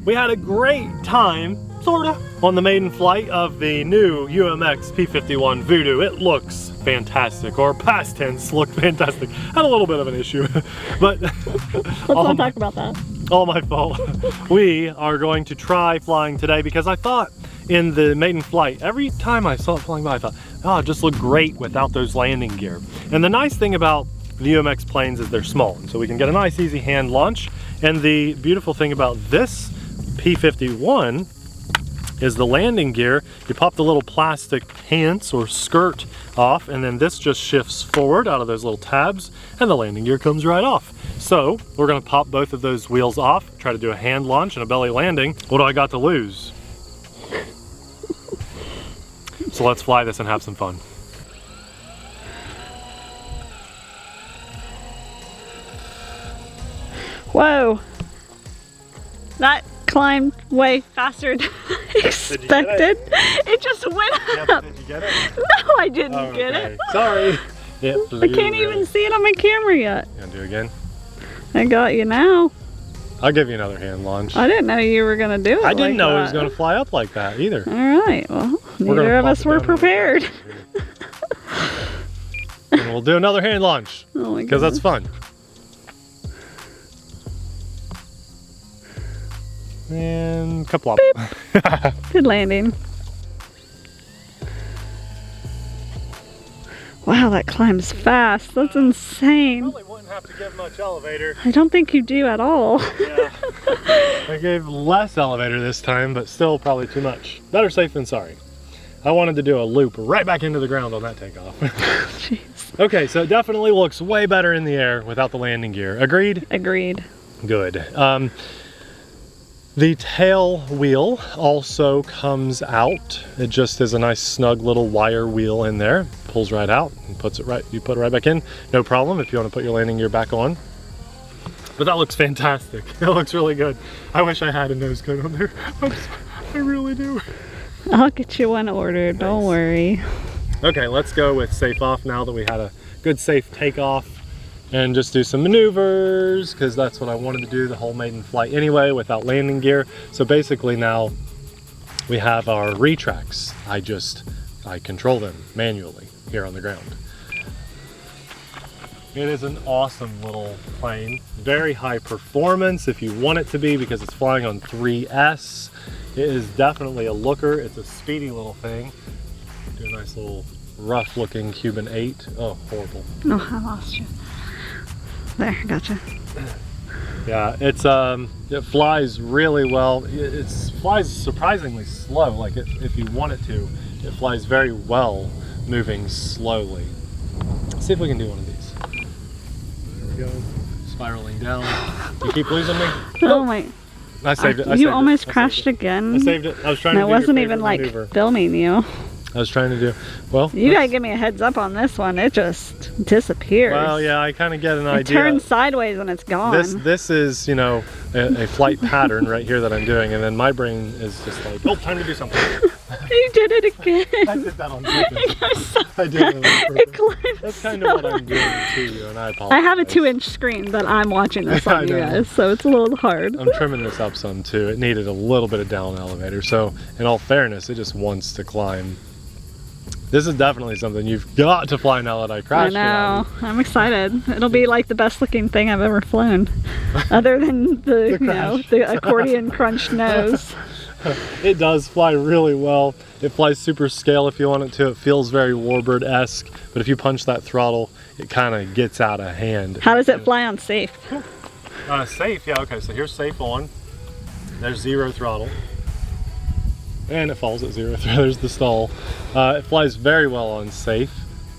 we had a great time, sorta, on the maiden flight of the new UMX P51 VooDoo. It looks fantastic, or past tense looked fantastic. Had a little bit of an issue, but let's not talk about that. All my fault. We are going to try flying today because I thought in the maiden flight, every time I saw it flying by, I thought, oh, it just looked great without those landing gear. And the nice thing about the UMX planes is they're small, and so we can get a nice easy hand launch. And the beautiful thing about this P51 is the landing gear. You pop the little plastic pants or skirt off, and then this just shifts forward out of those little tabs, and the landing gear comes right off. So we're gonna pop both of those wheels off, try to do a hand launch and a belly landing. What do I got to lose? So let's fly this and have some fun. Whoa, that climbed way faster than I expected. It just went up. Yep, did you get it? No, I didn't get it. Sorry. I can't even see it on my camera yet. You gonna do it again? I got you now. I'll give you another hand launch. I didn't know you were gonna do it. I didn't like know that. it was gonna fly up like that either. All right, well, neither of us were prepared. And we'll do another hand launch, Oh my because goodness. that's fun. And kaplop. Good landing. Wow, that climbs fast. That's insane. Probably wouldn't have to give much elevator. I don't think you do at all. Yeah. I gave less elevator this time, but still probably too much. Better safe than sorry. I wanted to do a loop right back into the ground on that takeoff. Jeez. Okay, so it definitely looks way better in the air without the landing gear. Agreed? Agreed. Good. The tail wheel also comes out. It just is a nice snug little wire wheel in there. Pulls right out and puts it right, you put it right back in. No problem if you want to put your landing gear back on. But that looks fantastic. That looks really good. I wish I had a nose cone on there. I really do. I'll get you one ordered, don't worry. Okay, let's go with safe off now that we had a good safe takeoff. And just do some maneuvers, because that's what I wanted to do the whole maiden flight anyway without landing gear. So basically now we have our retracts. I control them manually here on the ground. It is an awesome little plane. Very high performance if you want it to be, because it's flying on 3S. It is definitely a looker. It's a speedy little thing. Do a nice little rough looking Cuban 8. Oh, horrible. No, I lost you. There, gotcha. Yeah, it flies really well. It flies surprisingly slow. Like if you want it to, it flies very well, moving slowly. Let's see if we can do one of these. There we go. Spiraling down. You keep losing me? Oh my. I saved it. You almost crashed again. I saved it. I was trying to do I your wasn't favorite even like maneuver. filming you. I was trying to do, well. You gotta give me a heads up on this one. It just disappears. Well, yeah, I kind of get an it idea. turns sideways and it's gone. This is, you know, a flight pattern right here that I'm doing, and then my brain is just like, oh, time to do something. You did it again. I did that on purpose. I did it on It purpose. climbs That's kind so of what I'm doing to you, and I apologize. I have a 2-inch screen that I'm watching this I on, you know. guys, so it's a little hard. I'm trimming this up some too. It needed a little bit of down elevator, so in all fairness, it just wants to climb. This is definitely something you've got to fly now that I crashed. I know. I'm excited. It'll be like the best looking thing I've ever flown, other than the you know, the accordion crunched nose. It does fly really well. It flies super scale if you want it to. It feels very warbird-esque, but if you punch that throttle, it kind of gets out of hand. How does it fly on safe? Safe, yeah, okay, so here's safe on. There's 0 throttle. And it falls at 0. There's the stall. It flies very well on safe,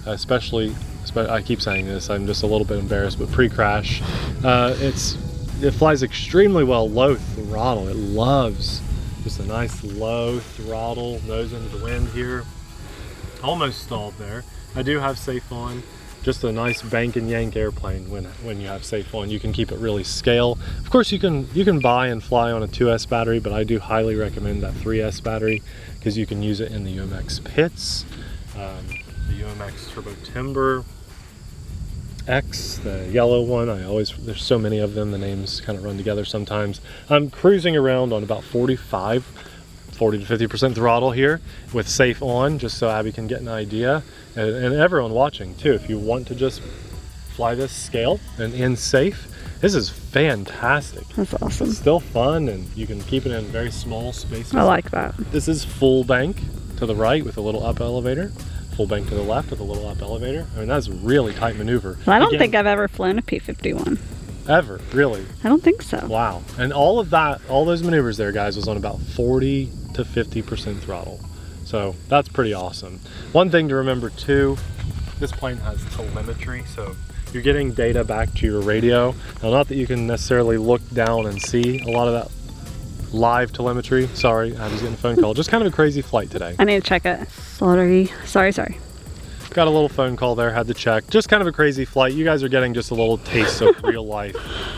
especially, I keep saying this, I'm just a little bit embarrassed, but pre-crash. It flies extremely well low throttle. It loves just a nice low throttle, nose into the wind here. Almost stalled there. I do have safe on. Just a nice bank and yank airplane when you have safe on. You can keep it really scale. Of course you can buy and fly on a 2S battery, but I do highly recommend that 3S battery because you can use it in the UMX pits, the UMX Turbo Timber. X, the yellow one. There's so many of them, the names kind of run together sometimes. I'm cruising around on about 40 to 50% throttle here with safe on, just so Abby can get an idea. And everyone watching too, if you want to just fly this scale and in safe, this is fantastic. That's awesome. It's still fun, and you can keep it in very small spaces. I like that. This is full bank to the right with a little up elevator. Full bank to the left with a little up elevator. I mean, that's a really tight maneuver. I don't think I've ever flown a P-51. Ever, really? I don't think so. Wow. And all of that, all those maneuvers there, guys, was on about 40 to 50% throttle. So that's pretty awesome. One thing to remember too, this plane has telemetry, so you're getting data back to your radio. Now, not that you can necessarily look down and see a lot of that live telemetry. Sorry, I was getting a phone call. Just kind of a crazy flight today. I need to check it. Sorry. Got a little phone call there, had to check. Just kind of a crazy flight. You guys are getting just a little taste of real life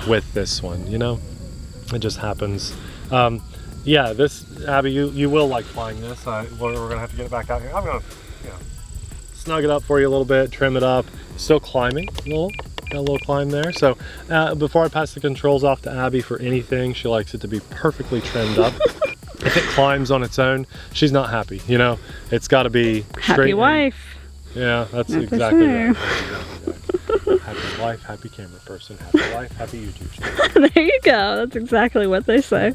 with this one, you know? It just happens. Yeah, this, Abby, you will like flying this. We're gonna have to get it back out here. I'm gonna, snug it up for you a little bit, trim it up. Still climbing a little. Got a little climb there. So before I pass the controls off to Abby for anything, she likes it to be perfectly trimmed up. If it climbs on its own, she's not happy. You know, it's got to be straight. Happy wife. Yeah, that's exactly right. Happy wife, happy camera person, happy life, happy YouTube channel. There you go. That's exactly what they say.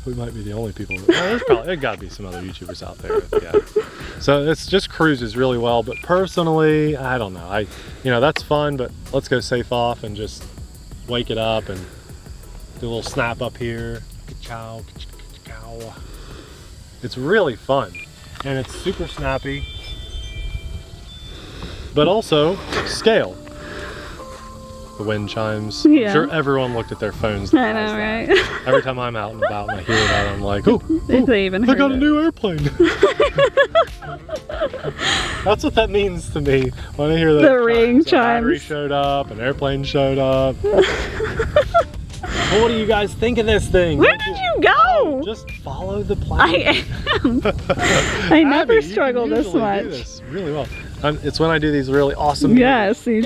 We might be the only people. There's got to be some other YouTubers out there. Yeah. So it's just cruises really well. But personally, I don't know. That's fun. But let's go safe off and just wake it up and do a little snap up here. Ka-chow, ka-chow. It's really fun, and it's super snappy. But also scale. The wind chimes. Yeah. I'm sure everyone looked at their phones. I know, right? Every time I'm out and about and I hear that, I'm like, oh, they even I got a new airplane. That's what that means to me when I hear that. The ring chimes. A battery showed up, an airplane showed up. Well, what do you guys think of this thing? Where did you go? Just follow the plan. I am. I never struggle this much. Do this really well. It's when I do these really awesome. Yes, you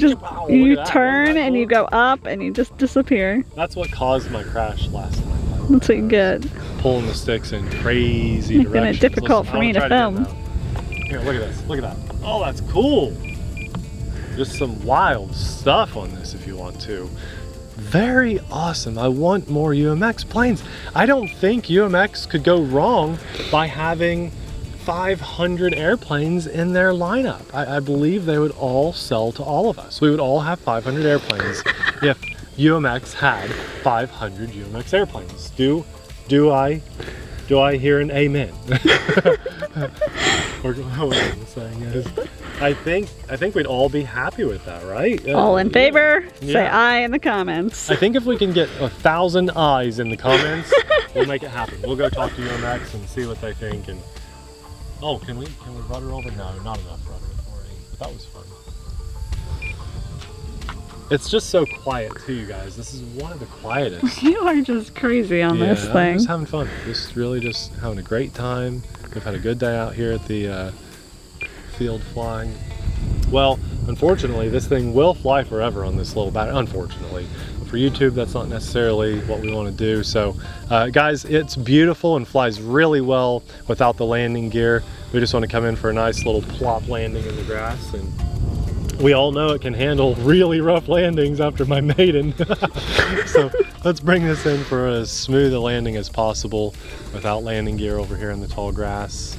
turn and you go up and you just disappear. That's what caused my crash last time. That's what you get. Pulling the sticks in crazy directions. Making it difficult for me to film. Here, look at this. Look at that. Oh, that's cool. Just some wild stuff on this if you want to. Very awesome. I want more UMX planes. I don't think UMX could go wrong by having 500 airplanes in their lineup. I believe they would all sell to all of us. We would all have 500 airplanes if UMX had 500 UMX airplanes. Do I hear an amen? Or whatever the saying is. I think we'd all be happy with that, right? All in favor? Yeah. Say aye in the comments. I think if we can get 1,000 ayes in the comments, we'll make it happen. We'll go talk to UMX and see what they think. And oh, can we rudder over? No, not enough rudder authority. But that was fun. It's just so quiet too, you guys. This is one of the quietest. You are just crazy on this thing. I'm just having fun. Just really just having a great time. We've had a good day out here at the field flying. Well, unfortunately, this thing will fly forever on this little battery. Unfortunately. For YouTube, that's not necessarily what we want to do. So guys, it's beautiful and flies really well without the landing gear. We just want to come in for a nice little plop landing in the grass, and we all know it can handle really rough landings after my maiden. So let's bring this in for as smooth a landing as possible without landing gear over here in the tall grass.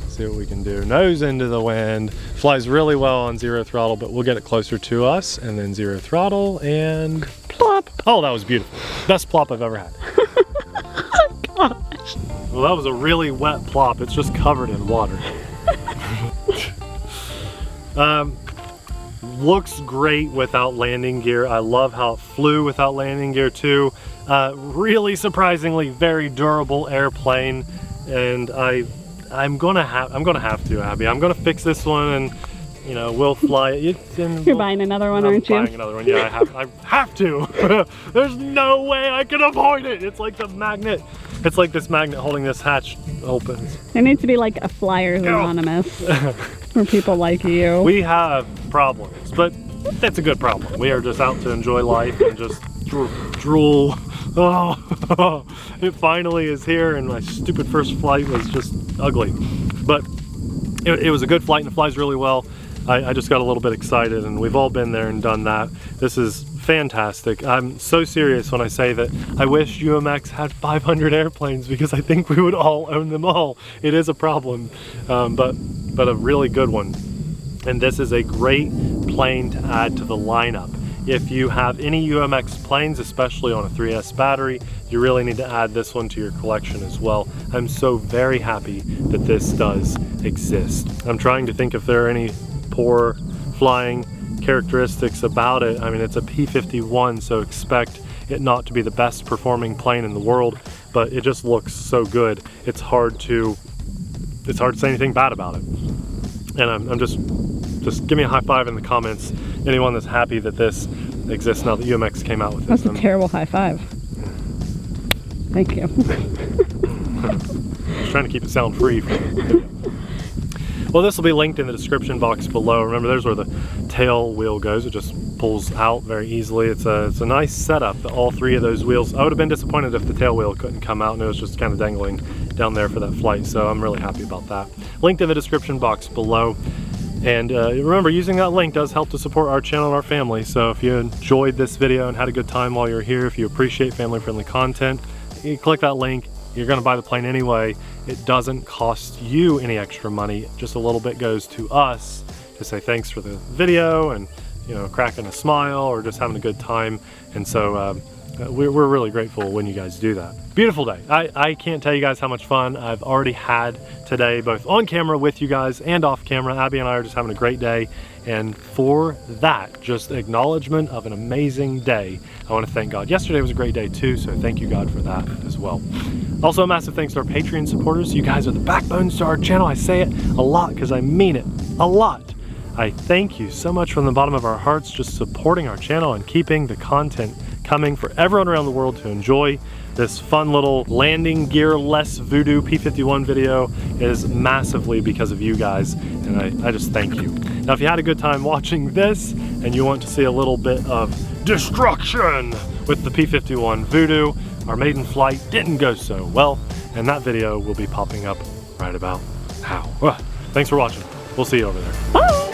See what we can do. Nose into the wind. Flies really well on 0 throttle, but we'll get it closer to us and then 0 throttle and plop. Oh, that was beautiful. Best plop I've ever had. Oh gosh. Well, that was a really wet plop. It's just covered in water. Looks great without landing gear. I love how it flew without landing gear too. Really surprisingly very durable airplane, and I'm gonna have to, Abby. I'm gonna fix this one, and we'll fly it. You're buying another one, aren't you? I'm buying another one. Yeah, I have to. There's no way I can avoid it. It's like the magnet. It's like this magnet holding this hatch open. There needs to be like a Flyers Anonymous for people like you. We have problems, but that's a good problem. We are just out to enjoy life and just drool. Oh, it finally is here, and my stupid first flight was just ugly. But it was a good flight and it flies really well. I just got a little bit excited, and we've all been there and done that. This is fantastic. I'm so serious when I say that I wish UMX had 500 airplanes, because I think we would all own them all. It is a problem, but a really good one. And this is a great plane to add to the lineup. If you have any UMX planes, especially on a 3S battery, you really need to add this one to your collection as well. I'm so very happy that this does exist. I'm trying to think if there are any poor flying characteristics about it. I mean, it's a P-51, so expect it not to be the best performing plane in the world, but it just looks so good. It's hard to say anything bad about it. And I'm just give me a high five in the comments, anyone that's happy that this exists now that UMX came out with it. That's a terrible high five. Thank you. I was trying to keep it sound free for the video. Well, this will be linked in the description box below. Remember, there's where the tail wheel goes. It just pulls out very easily. It's a nice setup, all three of those wheels. I would have been disappointed if the tail wheel couldn't come out and it was just kind of dangling down there for that flight, so I'm really happy about that. Linked in the description box below. And remember, using that link does help to support our channel and our family. So if you enjoyed this video and had a good time while you're here, if you appreciate family-friendly content, you click that link. You're going to buy the plane anyway. It doesn't cost you any extra money. Just a little bit goes to us to say thanks for the video and, you know, cracking a smile or just having a good time. And so we're really grateful when you guys do that. Beautiful day. I can't tell you guys how much fun I've already had today, both on camera with you guys and off camera. Abby and I are just having a great day. And for that, just acknowledgement of an amazing day, I want to thank God. Yesterday was a great day too, so thank you, God, for that as well. Also, a massive thanks to our Patreon supporters. You guys are the backbones to our channel. I say it a lot because I mean it a lot. I thank you so much from the bottom of our hearts, just supporting our channel and keeping the content coming for everyone around the world to enjoy. This fun little landing gear-less VooDoo P-51 video is massively because of you guys, and I just thank you. Now, if you had a good time watching this and you want to see a little bit of destruction with the P-51 VooDoo, our maiden flight didn't go so well, and that video will be popping up right about now. Thanks for watching. We'll see you over there. Bye!